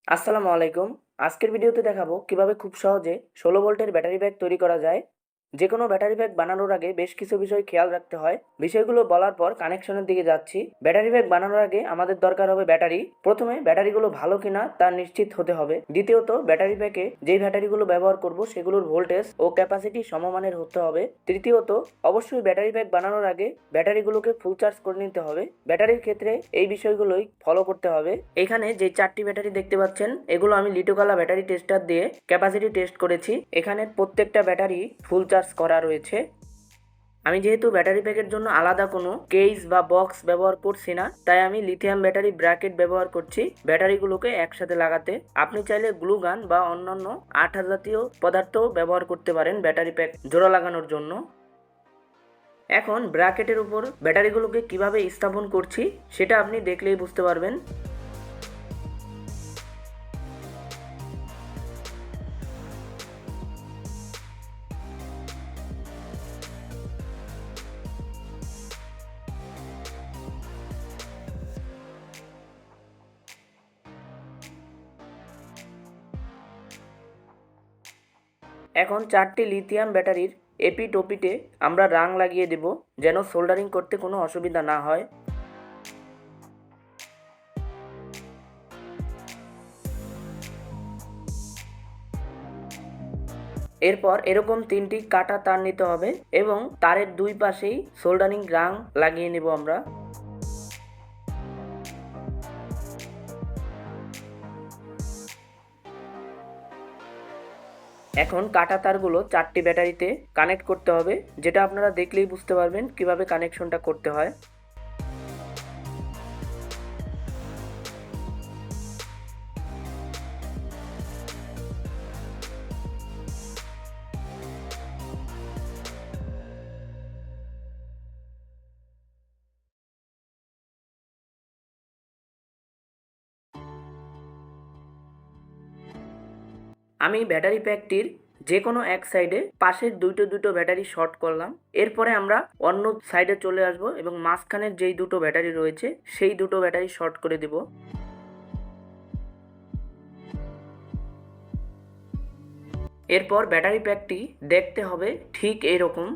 আসসালামু আলাইকুম। আজকের ভিডিওতে দেখাবো কিভাবে খুব সহজে 16 ভোল্টের ব্যাটারি ব্যাগ তৈরি করা যায়। যে কোনো ব্যাটারি ব্যাগ বানানোর আগে বেশ কিছু বিষয় খেয়াল রাখতে হয়। বিষয়গুলো বলার পর কানেকশনের দিকে যাচ্ছি। ব্যাটারি ব্যাগ বানানোর আগে আমাদের দরকার হবে ব্যাটারি। প্রথমে ব্যাটারিগুলো ভালো কিনা তা নিশ্চিত হতে হবে। দ্বিতীয়ত ব্যাটারি ব্যাগে যেই ব্যাটারিগুলো ব্যবহার করব সেগুলোর ভোল্টেজ ও ক্যাপাসিটি সমমানের হতে হবে। তৃতীয়ত অবশ্যই ব্যাটারি ব্যাগ বানানোর আগে ব্যাটারিগুলোকে ফুল চার্জ করে নিতে হবে। ব্যাটারির ক্ষেত্রে এই বিষয়গুলোই ফলো করতে হবে। এখানে যে 4টি ব্যাটারি দেখতে পাচ্ছেন এগুলো আমি লিটোকালা ব্যাটারি টেস্টার দিয়ে ক্যাপাসিটি টেস্ট করেছি। এখানে প্রত্যেকটা ব্যাটারি ফুল চার্জ করা রয়েছে। আমি যেহেতু ব্যাটারি প্যাকের জন্য আলাদা কোনো কেস বা বক্স ব্যবহার করছি না, তাই আমি লিথিয়াম ব্যাটারি ব্র্যাকেট ব্যবহার করছি ব্যাটারিগুলোকে একসাথে লাগাতে। আপনি চাইলে গ্লু গান বা অন্যান্য আঠা জাতীয় পদার্থ ব্যবহার করতে পারেন ব্যাটারি প্যাক জোড়া লাগানোর জন্য। এখন ব্র্যাকেটের উপর ব্যাটারিগুলোকে কিভাবে স্থাপন করছি সেটা আপনি দেখলেই বুঝতে পারবেন। এখন 4টি লিথিয়াম ব্যাটারির এপিটোপিতে আমরা রাং লাগিয়ে দেব, যেন সোল্ডারিং করতে কোনো অসুবিধা না হয়। এরপর এরকম 3টি কাটা তার নিতে হবে এবং তারের দুই পাশেই সোল্ডারিং রাং লাগিয়ে নেব আমরা। এখন কাটা তারগুলো 4টি ব্যাটারিতে কানেক্ট করতে হবে, যেটা আপনারা দেখলেই বুঝতে পারবেন কিভাবে কানেকশনটা করতে হয়। আমি ব্যাটারি প্যাকটির যে কোনো এক সাইডে পাশের দুটো ব্যাটারি শর্ট করলাম। এরপরে আমরা অন্য সাইডে চলে আসব এবং মাঝখানের যেই দুটো ব্যাটারি রয়েছে সেই দুটো ব্যাটারি শর্ট করে দেব। এরপর ব্যাটারি প্যাকটি দেখতে হবে ঠিক এরকম।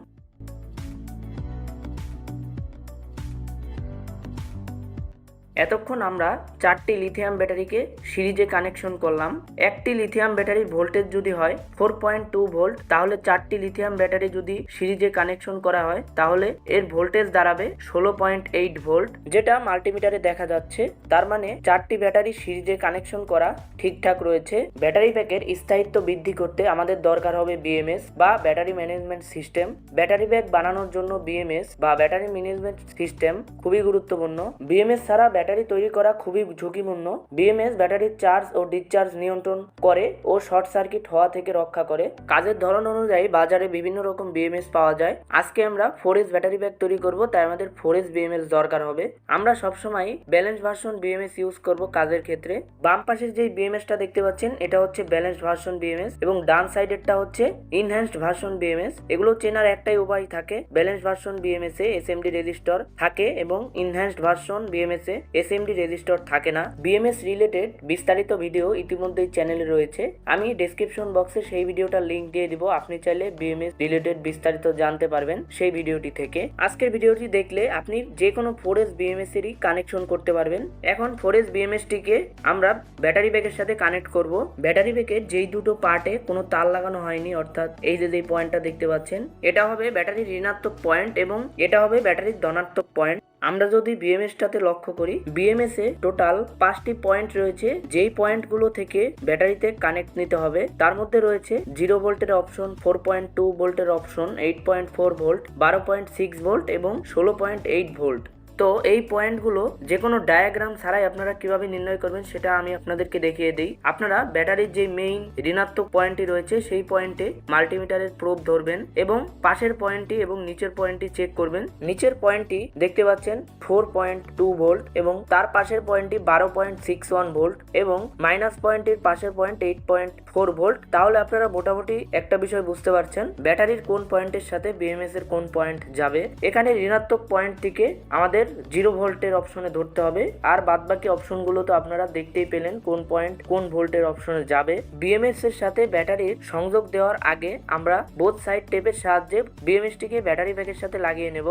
এতক্ষণ আমরা 4টি লিথিয়াম ব্যাটারিকে সিরিজে কানেকশন করলাম। একটি লিথিয়াম ব্যাটারির ভোল্টেজ যদি হয় 4.2 ভোল্ট, তাহলে 4টি লিথিয়াম ব্যাটারি যদি সিরিজে কানেকশন করা হয় তাহলে এর ভোল্টেজ দাঁড়াবে 16.8 ভোল্ট, যেটা মাল্টিমিটারে দেখা যাচ্ছে। তার মানে 4টি ব্যাটারি সিরিজে কানেকশন করা ঠিকঠাক রয়েছে। ব্যাটারি প্যাকের স্থায়িত্ব বৃদ্ধি করতে আমাদের দরকার হবে বিএমএস বা battery management system. Battery bag বানানোর জন্য বিএমএস বা ব্যাটারি ম্যানেজমেন্ট সিস্টেম খুবই গুরুত্বপূর্ণ। বিএমএস ছাড়া ব্যাটারি তৈরি করা খুবই ঝুঁকিপূর্ণ। বিএমএস ব্যাটারির চার্জ ও ডিসচার্জ নিয়ন্ত্রণ করে ও শর্ট সার্কিট হওয়া থেকে রক্ষা করে। কাজের ধরন অনুযায়ী বাজারে বিভিন্ন রকম বিএমএস পাওয়া যায়। আজকে আমরা 4S ব্যাটারি ব্যাগ তৈরি করব, তাই আমাদের 4S বিএমএস দরকার হবে। আমরা সবসময় ব্যালেন্স ভার্সন বিএমএস ইউজ করব কাজের ক্ষেত্রে। বাম পাশের যে বিএমএসটা দেখতে পাচ্ছেন এটা হচ্ছে ব্যালেন্স ভার্সন বিএমএস এবং ডান সাইডেরটা হচ্ছে ইনহ্যান্সড ভার্সন বিএমএস। এগুলো চেনার একটাই উপায় থাকে, ব্যালেন্স ভার্সন বিএমএস এ এসএমডি রেজিস্টার থাকে এবং ইনহ্যান্সড ভার্সন বিএমএস এ এসএমডি রেজিস্টার থাকে না। বিএমএস রিলেটেড বিস্তারিত ভিডিও ইতিমধ্যেই চ্যানেলে রয়েছে, আমি ডেসক্রিপশন বক্সে সেই ভিডিওটার লিংক দিয়ে দিব। আপনি চাইলে বিএমএস রিলেটেড বিস্তারিত জানতে পারবেন সেই ভিডিওটি থেকে। আজকের ভিডিওটি দেখলে আপনি যে কোনো 4S বিএমএস এরই কানেকশন করতে পারবেন। এখন 4S বিএমএস টিকে আমরা ব্যাটারি ব্যাগের সাথে কানেক্ট করব। ব্যাটারি ব্যাগের যেই দুটো পার্টে কোনো তার লাগানো হয়নি, অর্থাৎ এই যে পয়েন্টটা দেখতে পাচ্ছেন এটা হবে ব্যাটারির ঋণাত্মক পয়েন্ট এবং এটা হবে ব্যাটারির ধনাত্মক পয়েন্ট। আমরা যদি বিএমএসটাতে লক্ষ্য করি, বিএমএস এ টোটাল 5টি পয়েন্ট রয়েছে, যেই পয়েন্টগুলো থেকে ব্যাটারিতে কানেক্ট নিতে হবে। তার মধ্যে রয়েছে 0 ভোল্টের অপশন, 4.2 ভোল্টের অপশন, 8.4 ভোল্ট, 12.6 ভোল্ট এবং 16.8 ভোল্ট। তো এই পয়েন্টগুলো যে কোনো ডায়াগ্রাম ছাড়াই আপনারা কিভাবে নির্ণয় করবেন সেটা আমি আপনাদেরকে দেখিয়ে দিই। আপনারা ব্যাটারির যে মেইন ঋণাত্মক পয়েন্টটি রয়েছে সেই পয়েন্টে মাল্টিমিটারের প্রোব ধরবেন এবং পাশের পয়েন্টটি এবং নিচের পয়েন্টটি চেক করবেন। নিচের পয়েন্টটি দেখতে পাচ্ছেন 4.2 ভোল্ট এবং তার পাশের পয়েন্টটি 12.61 ভোল্ট এবং মাইনাস পয়েন্টের পাশের পয়েন্ট ভোল্ট। তাহলে আপনারা মোটামুটি একটা বিষয় বুঝতে পারছেন ব্যাটারির কোন পয়েন্টের সাথে বিএমএস এর কোন পয়েন্ট যাবে। এখানে ঋণাত্মক পয়েন্ট থেকে আমাদের 0 ভোল্টের অপশনে ধরতে হবে, আর বাদবাকি অপশনগুলো তো আপনারা দেখতেই পেলেন কোন পয়েন্ট কোন ভোল্টের অপশনে যাবে। বিএমএস এর সাথে ব্যাটারির সংযোগ দেওয়ার আগে আমরা বোথ সাইড টেপের সাহায্যে বিএমএসটিকে ব্যাটারি প্যাকের সাথে লাগিয়ে নেব।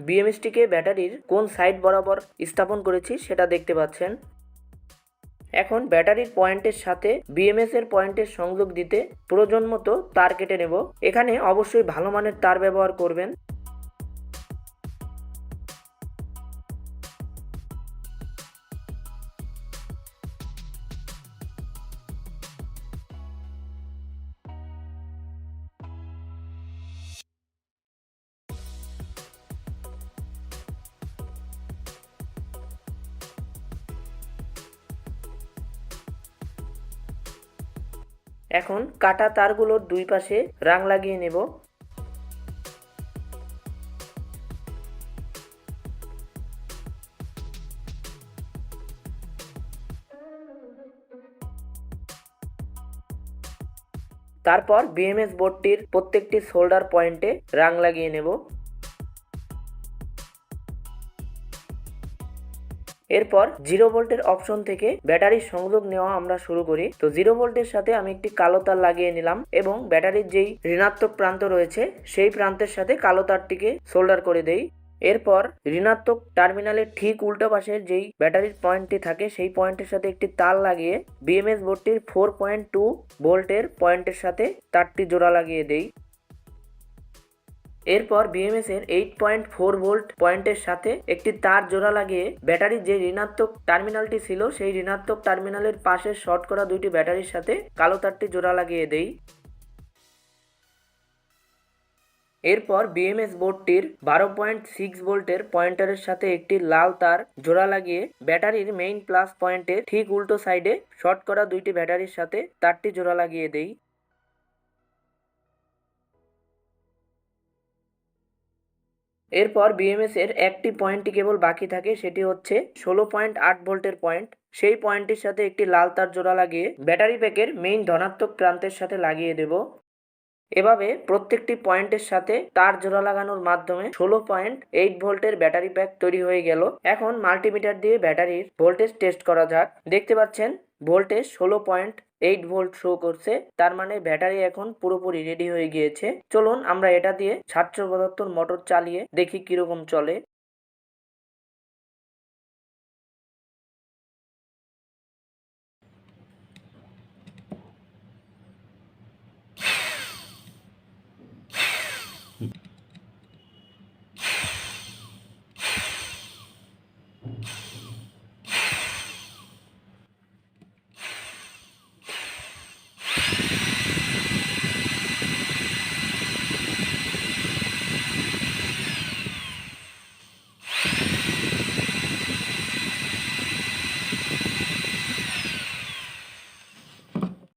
বিএমএসটিকে ব্যাটারির কোন সাইড বরাবর স্থাপন করেছি সেটা দেখতে পাচ্ছেন। এখন ব্যাটারির পয়েন্টের সাথে বিএমএস এর পয়েন্টের সংযোগ দিতে প্রয়োজন মতো তার কেটে নেব। এখানে অবশ্যই ভালো মানের তার ব্যবহার করবেন। এখন কাটা তারগুলোর দুই পাশে রাং লাগিয়ে নেব। তারপর বিএমএস বোর্ডটির প্রত্যেকটি শোল্ডার পয়েন্টে রাং লাগিয়ে নেব। এরপর 0 ভোল্টের অপশন থেকে ব্যাটারির সংযোগ নেওয়া আমরা শুরু করি। তো 0 ভোল্টের সাথে আমি একটি কালো তার লাগিয়ে নিলাম এবং ব্যাটারির যেই ঋণাত্মক প্রান্ত রয়েছে সেই প্রান্তের সাথে কালো তারটিকে সোল্ডার করে দেই। এরপর ঋণাত্মক টার্মিনালের ঠিক উল্টো পাশের যেই ব্যাটারির পয়েন্টটি থাকে সেই পয়েন্টের সাথে একটি তার লাগিয়ে বিএমএস বোর্ডটির 4.2 ভোল্টের পয়েন্টের সাথে তারটি জোড়া লাগিয়ে দেই। এরপর বিএমএস এর 8.4 ভোল্ট পয়েন্টের সাথে একটি তার জোড়া লাগিয়ে ব্যাটারির যে ঋণাত্মক টার্মিনালটি ছিল সেই ঋণাত্মক টার্মিনালের পাশে শর্ট করা দুইটি ব্যাটারির সাথে কালো তারটি জোড়া লাগিয়ে দেই। এরপর বিএমএস বোর্ডটির 12.6 ভোল্টের পয়েন্টারের সাথে একটি লাল তার জোড়া লাগিয়ে ব্যাটারির মেইন প্লাস পয়েন্টের ঠিক উল্টো সাইডে শর্ট করা দুইটি ব্যাটারির সাথে তারটি জোড়া লাগিয়ে দেই। এরপর বিএমএস এর একটি পয়েন্টটি কেবল বাকি থাকে, সেটি হচ্ছে 16.8 ভোল্টের পয়েন্ট। সেই পয়েন্টটির সাথে একটি লাল তার জোড়া লাগিয়ে ব্যাটারি প্যাকের মেইন ধনাত্মক প্রান্তের সাথে লাগিয়ে দেব। এভাবে প্রত্যেকটি পয়েন্টের সাথে তার জোড়া লাগানোর মাধ্যমে 16.8 ভোল্টের ব্যাটারি প্যাক তৈরি হয়ে গেল। এখন মাল্টিমিটার দিয়ে ব্যাটারির ভোল্টেজ টেস্ট করা যাক। দেখতে পাচ্ছেন ভোল্টেজ 16.8 ভোল্ট শো করছে, তার মানে ব্যাটারি এখন পুরোপুরি রেডি হয়ে গিয়েছে। চলুন আমরা এটা দিয়ে ছাত্র পদার্থর মোটর চালিয়ে দেখি কিরকম চলে।